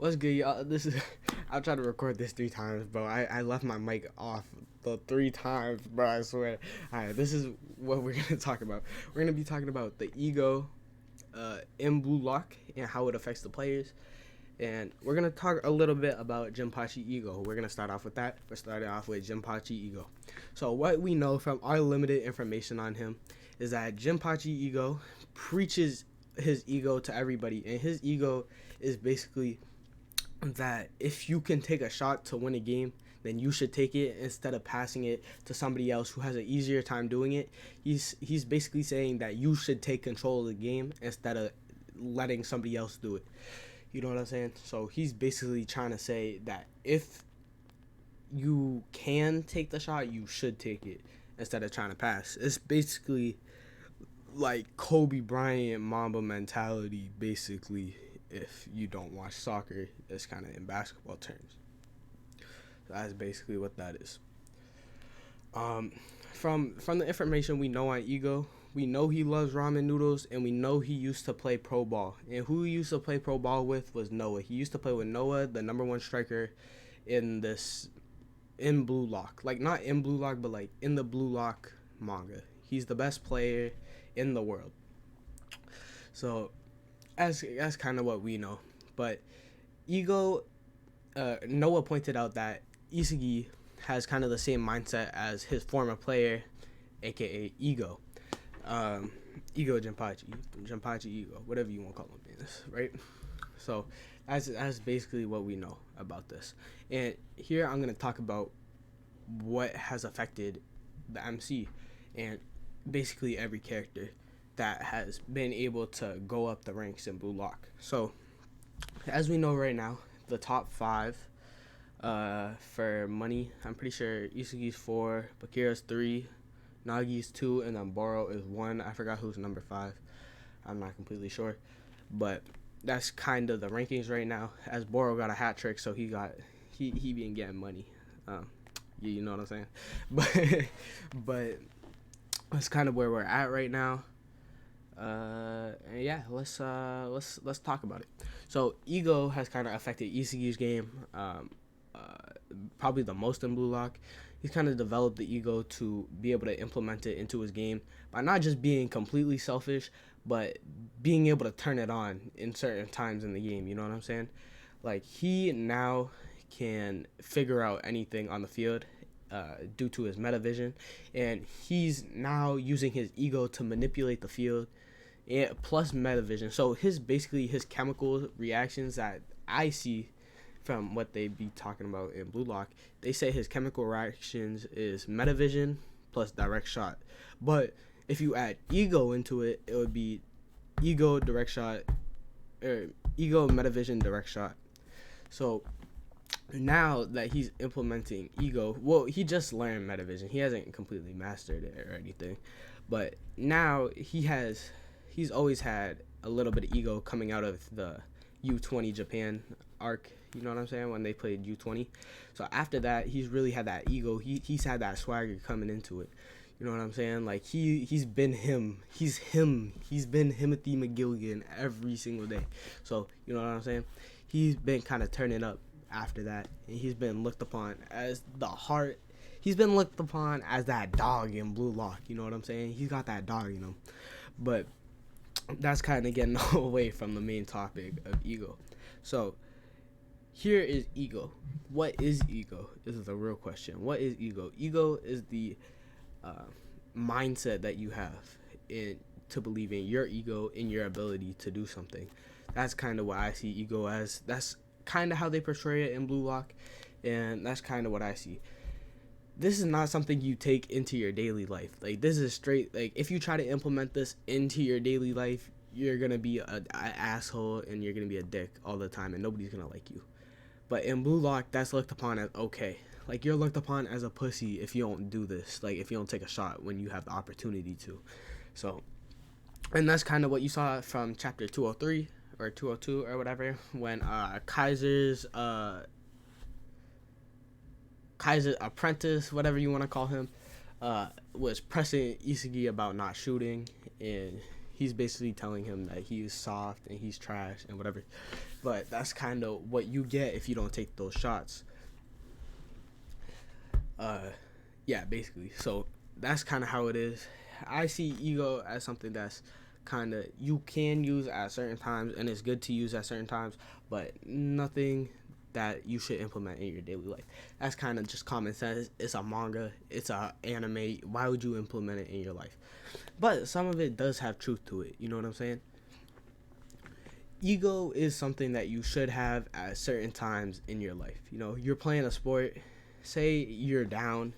What's good, y'all? This is I'll try to record this 3 times, bro. I left my mic off the 3 times, bro. I swear. All right, this is what we're gonna talk about. We're gonna be talking about the ego in Blue Lock and how it affects the players, and we're gonna talk a little bit about Jinpachi Ego. We're gonna start off with that. We're starting off with Jinpachi Ego. So what we know from our limited information on him is that Jinpachi Ego preaches his ego to everybody, and his ego is basically that if you can take a shot to win a game, then you should take it instead of passing it to somebody else who has an easier time doing it. He's basically saying that you should take control of the game instead of letting somebody else do it. You know what I'm saying? So he's basically trying to say that if you can take the shot, you should take it instead of trying to pass. It's basically like Kobe Bryant Mamba mentality, basically. If you don't watch soccer, it's kind of in basketball terms. So that's basically what that is. From the information we know on Ego, we know he loves ramen noodles, and we know he used to play pro ball. And who he used to play pro ball with was Noah. He used to play with Noah, the number one striker in Blue Lock. Like, not in Blue Lock, but like in the Blue Lock manga. He's the best player in the world. So that's kind of what we know. But Ego, Noah pointed out that Isagi has kind of the same mindset as his former player, aka Ego. Ego Jinpachi Ego, whatever you want to call him, right? So that's basically what we know about this. And here I'm going to talk about what has affected the MC and basically every character that has been able to go up the ranks in Blue Lock. So as we know right now, the top 5 for money, I'm pretty sure Isagi's 4, Bakira's 3, Nagi's 2, and then Boro is 1. I forgot who's number 5. I'm not completely sure, but that's kind of the rankings right now. As Boro got a hat trick, so he been getting money. You know what I'm saying? But that's kind of where we're at right now. And yeah, let's talk about it. So Ego has kind of affected Isagi's game, probably the most in Blue Lock. He's kind of developed the ego to be able to implement it into his game by not just being completely selfish, but being able to turn it on in certain times in the game. You know what I'm saying? Like, he now can figure out anything on the field due to his meta vision, and he's now using his ego to manipulate the field, and plus meta vision. So his chemical reactions that I see from what they be talking about in Blue Lock, they say his chemical reactions is metavision plus direct shot. But if you add ego into it, it would be ego direct shot, or ego metavision direct shot. So now that he's implementing ego, well, he just learned metavision. He hasn't completely mastered it or anything, but now he's always had a little bit of ego coming out of the U20 Japan arc. You know what I'm saying? When they played U20. So after that, he's really had that ego. He's had that swagger coming into it. You know what I'm saying? Like, he's been him. He's him. He's been Timothy McGilligan every single day. So, you know what I'm saying? He's been kind of turning up after that. And he's been looked upon as the heart. He's been looked upon as that dog in Blue Lock. You know what I'm saying? He's got that dog, you know. But that's kind of getting away from the main topic of ego. So here is ego. What is ego? This is a real question. What is ego? Ego is the mindset that you have to believe in your ego, in your ability to do something. That's kind of what I see ego as. That's kind of how they portray it in Blue Lock, and that's kind of what I see. This is not something you take into your daily life. Like, this is straight, like, if you try to implement this into your daily life, you're gonna be an asshole and you're gonna be a dick all the time, and nobody's gonna like you. But in Blue Lock, that's looked upon as okay. Like, you're looked upon as a pussy if you don't do this. Like, if you don't take a shot when you have the opportunity to. So, and that's kind of what you saw from chapter 203 or 202 or whatever, when Kaiser's apprentice, whatever you want to call him, was pressing Isagi about not shooting, and He's basically telling him that he's soft and he's trash and whatever. But that's kind of what you get if you don't take those shots. Yeah, basically. So that's kind of how it is. I see ego as something that's kind of you can use at certain times, and it's good to use at certain times, but nothing that you should implement in your daily life. That's kind of just common sense. It's a manga, it's a anime. Why would you implement it in your life? But some of it does have truth to it. You know what I'm saying? Ego is something that you should have at certain times in your life. You know, you're playing a sport, say you're down,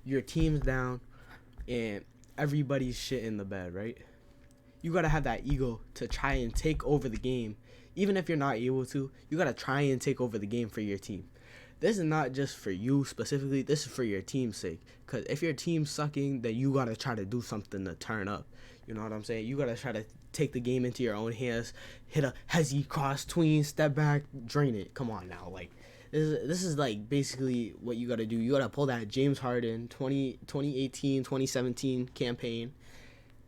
your team's down, and everybody's shit in the bed, right? You gotta have that ego to try and take over the game. Even if you're not able to, you gotta try and take over the game for your team. This is not just for you specifically, this is for your team's sake. Because if your team's sucking, then you gotta try to do something to turn up. You know what I'm saying? You gotta try to take the game into your own hands, hit a hezzy cross, tween, step back, drain it. Come on now. Like, this is like basically what you gotta do. You gotta pull that James Harden 2018, 2017 campaign.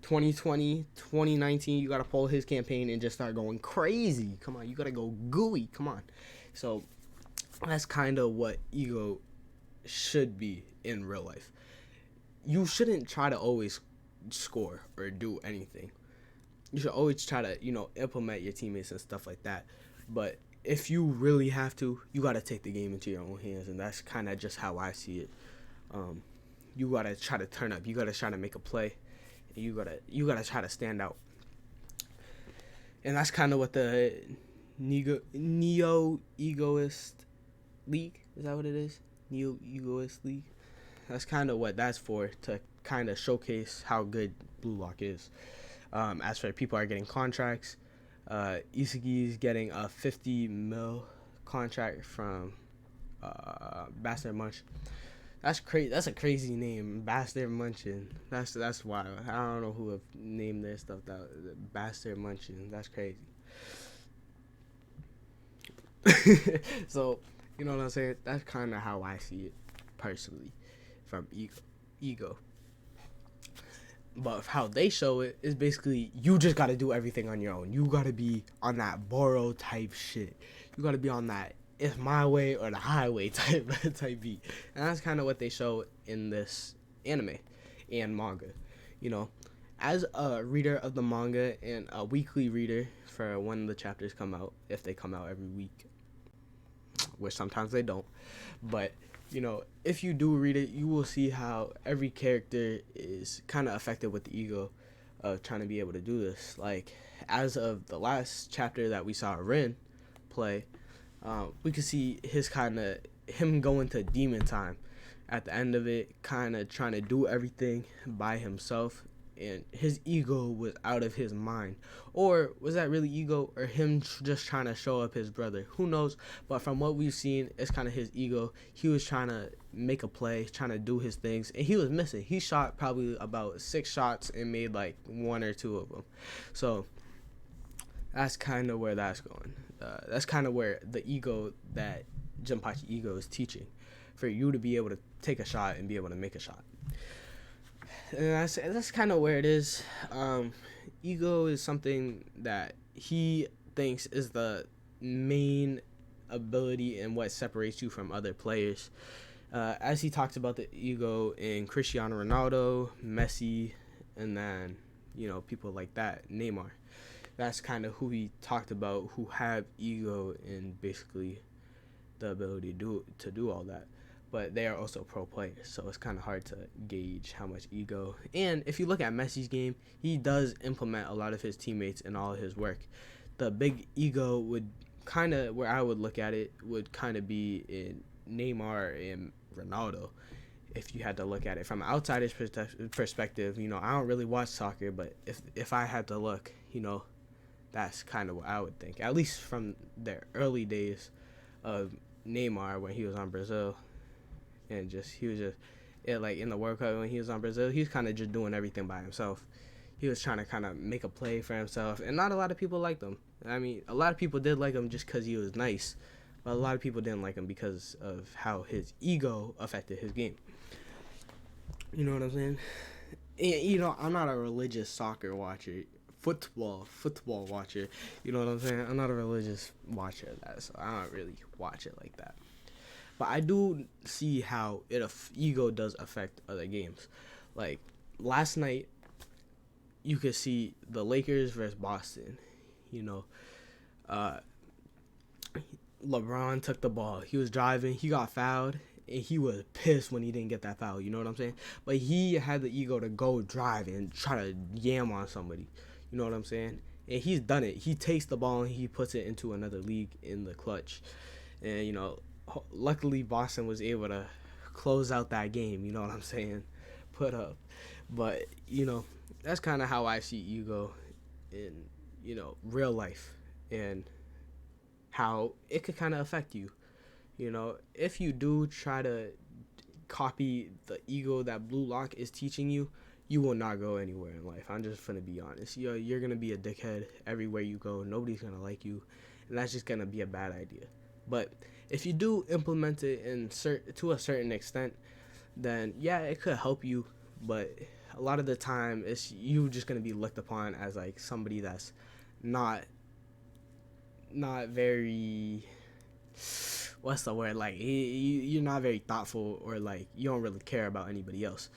2020, 2019, you got to pull his campaign and just start going crazy. Come on, you got to go gooey. Come on. So that's kind of what ego should be in real life. You shouldn't try to always score or do anything. You should always try to, implement your teammates and stuff like that. But if you really have to, you got to take the game into your own hands, and that's kind of just how I see it. You got to try to turn up. You got to try to make a play. You gotta try to stand out, and that's kind of what the Neo Egoist League, is that what it is? Neo Egoist League. That's kind of what that's for, to kind of showcase how good Blue Lock is. As for people are getting contracts, Isagi's getting a 50 mil contract from Bastard Munch. That's crazy. That's a crazy name, Bastard Munchin. That's wild. I don't know who have named their stuff that Bastard Munchin. That's crazy. So, you know what I'm saying? That's kind of how I see it personally, from ego. But how they show it is basically you just got to do everything on your own. You got to be on that Boro type shit. You got to be on that it's my way or the highway type beat. And that's kind of what they show in this anime and manga. As a reader of the manga and a weekly reader for when the chapters come out, if they come out every week, which sometimes they don't, but if you do read it, you will see how every character is kind of affected with the ego of trying to be able to do this. Like, as of the last chapter that we saw Rin play, we could see him going to demon time at the end of it, kind of trying to do everything by himself, and his ego was out of his mind. Or was that really ego, or him just trying to show up his brother? Who knows? But from what we've seen, it's kind of his ego. He was trying to make a play, trying to do his things, and he was missing. He shot probably about 6 shots and made like 1 or 2 of them. So that's kind of where that's going. That's kind of where the ego that Jinpachi ego is teaching, for you to be able to take a shot and be able to make a shot. And that's kind of where it is. Ego is something that he thinks is the main ability and what separates you from other players. As he talks about the ego in Cristiano Ronaldo, Messi, and then people like that, Neymar. That's kind of who he talked about, who have ego and basically the ability to do all that. But they are also pro players, so it's kind of hard to gauge how much ego. And if you look at Messi's game, he does implement a lot of his teammates in all of his work. The big ego would kind of, where I would look at it, would kind of be in Neymar and Ronaldo. If you had to look at it from an outsider's perspective, I don't really watch soccer, but if I had to look, that's kind of what I would think. At least from the early days of Neymar when he was on Brazil, and he was just like in the World Cup when he was on Brazil, he was kind of just doing everything by himself. He was trying to kind of make a play for himself, and not a lot of people liked him. I mean, a lot of people did like him just because he was nice, but a lot of people didn't like him because of how his ego affected his game. You know what I'm saying? And, I'm not a religious soccer watcher football watcher. You know what I'm saying? I'm not a religious watcher of that, so I don't really watch it like that. But I do see how ego does affect other games. Like last night, you could see the Lakers versus Boston. You know, uh, LeBron took the ball. He was driving. He got fouled. And he was pissed when he didn't get that foul. You know what I'm saying? But he had the ego to go drive and try to yam on somebody. You know what I'm saying? And he's done it. He takes the ball and he puts it into another league in the clutch. And, you know, luckily Boston was able to close out that game. You know what I'm saying? Put up. But, you know, that's kind of how I see ego in, you know, real life. And how it could kind of affect you. You know, if you do try to copy the ego that Blue Lock is teaching you, you will not go anywhere in life. I'm just gonna be honest. You're gonna be a dickhead everywhere you go. Nobody's gonna like you, and that's just gonna be a bad idea. But if you do implement it to a certain extent, then yeah, it could help you. But a lot of the time, it's you just gonna be looked upon as like somebody that's not very, what's the word, like you're not very thoughtful, or like you don't really care about anybody else.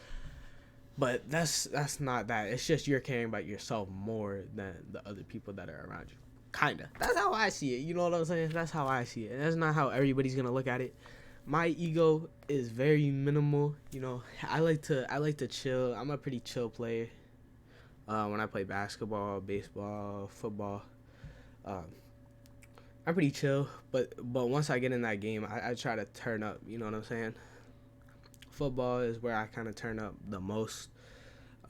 But that's not that. It's just you're caring about yourself more than the other people that are around you. Kinda. That's how I see it. You know what I'm saying? That's how I see it. And that's not how everybody's gonna look at it. My ego is very minimal. You know, I like to chill. I'm a pretty chill player. When I play basketball, baseball, football, um, I'm pretty chill, but once I get in that game, I try to turn up. You know what I'm saying? Football is where I kind of turn up the most.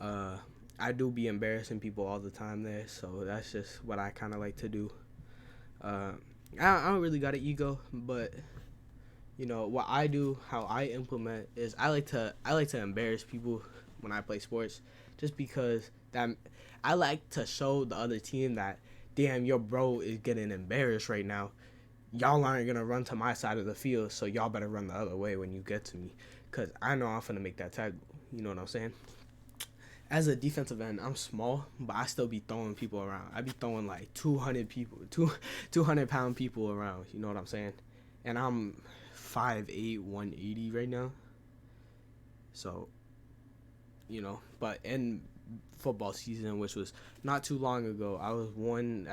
I do be embarrassing people all the time there, so that's just what I kind of like to do. I don't really got an ego, but you know what I do, how I implement is I like to embarrass people when I play sports, just because that I like to show the other team that, damn, your bro is getting embarrassed right now. Y'all aren't going to run to my side of the field, so y'all better run the other way when you get to me, because I know I'm going to make that tackle. You know what I'm saying? As a defensive end, I'm small, but I still be throwing people around. I be throwing like 200-pound people around. You know what I'm saying? And I'm 5'8", 180 right now. So, you know, but in football season, which was not too long ago, I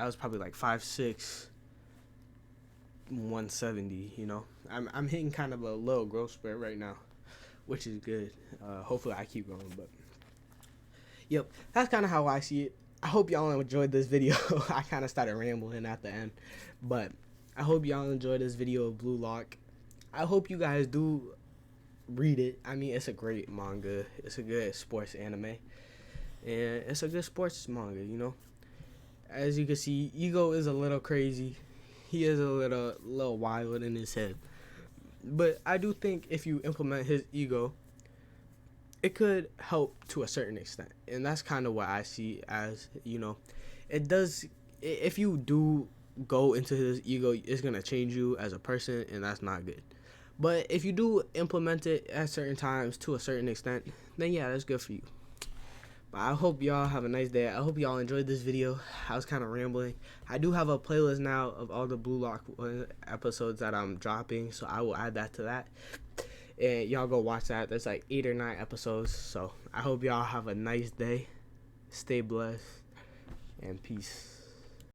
was probably like 5'6", 170. You know, I'm hitting kind of a little growth spurt right now, which is good. Hopefully I keep going. But yep, that's kind of how I see it. I hope y'all enjoyed this video. I kind of started rambling at the end, but I hope y'all enjoyed this video of Blue Lock. I hope you guys do read it. I mean, it's a great manga. It's a good sports anime. And it's a good sports manga, you know. As you can see, Ego is a little crazy. He is a little wild in his head. But I do think if you implement his ego, it could help to a certain extent. And that's kind of what I see as, you know, it does. If you do go into his ego, it's going to change you as a person, and that's not good. But if you do implement it at certain times to a certain extent, then yeah, that's good for you. But I hope y'all have a nice day. I hope y'all enjoyed this video. I was kind of rambling. I do have a playlist now of all the Blue Lock episodes that I'm dropping, so I will add that to that. And y'all go watch that. There's like 8 or 9 episodes. So I hope y'all have a nice day. Stay blessed. And peace.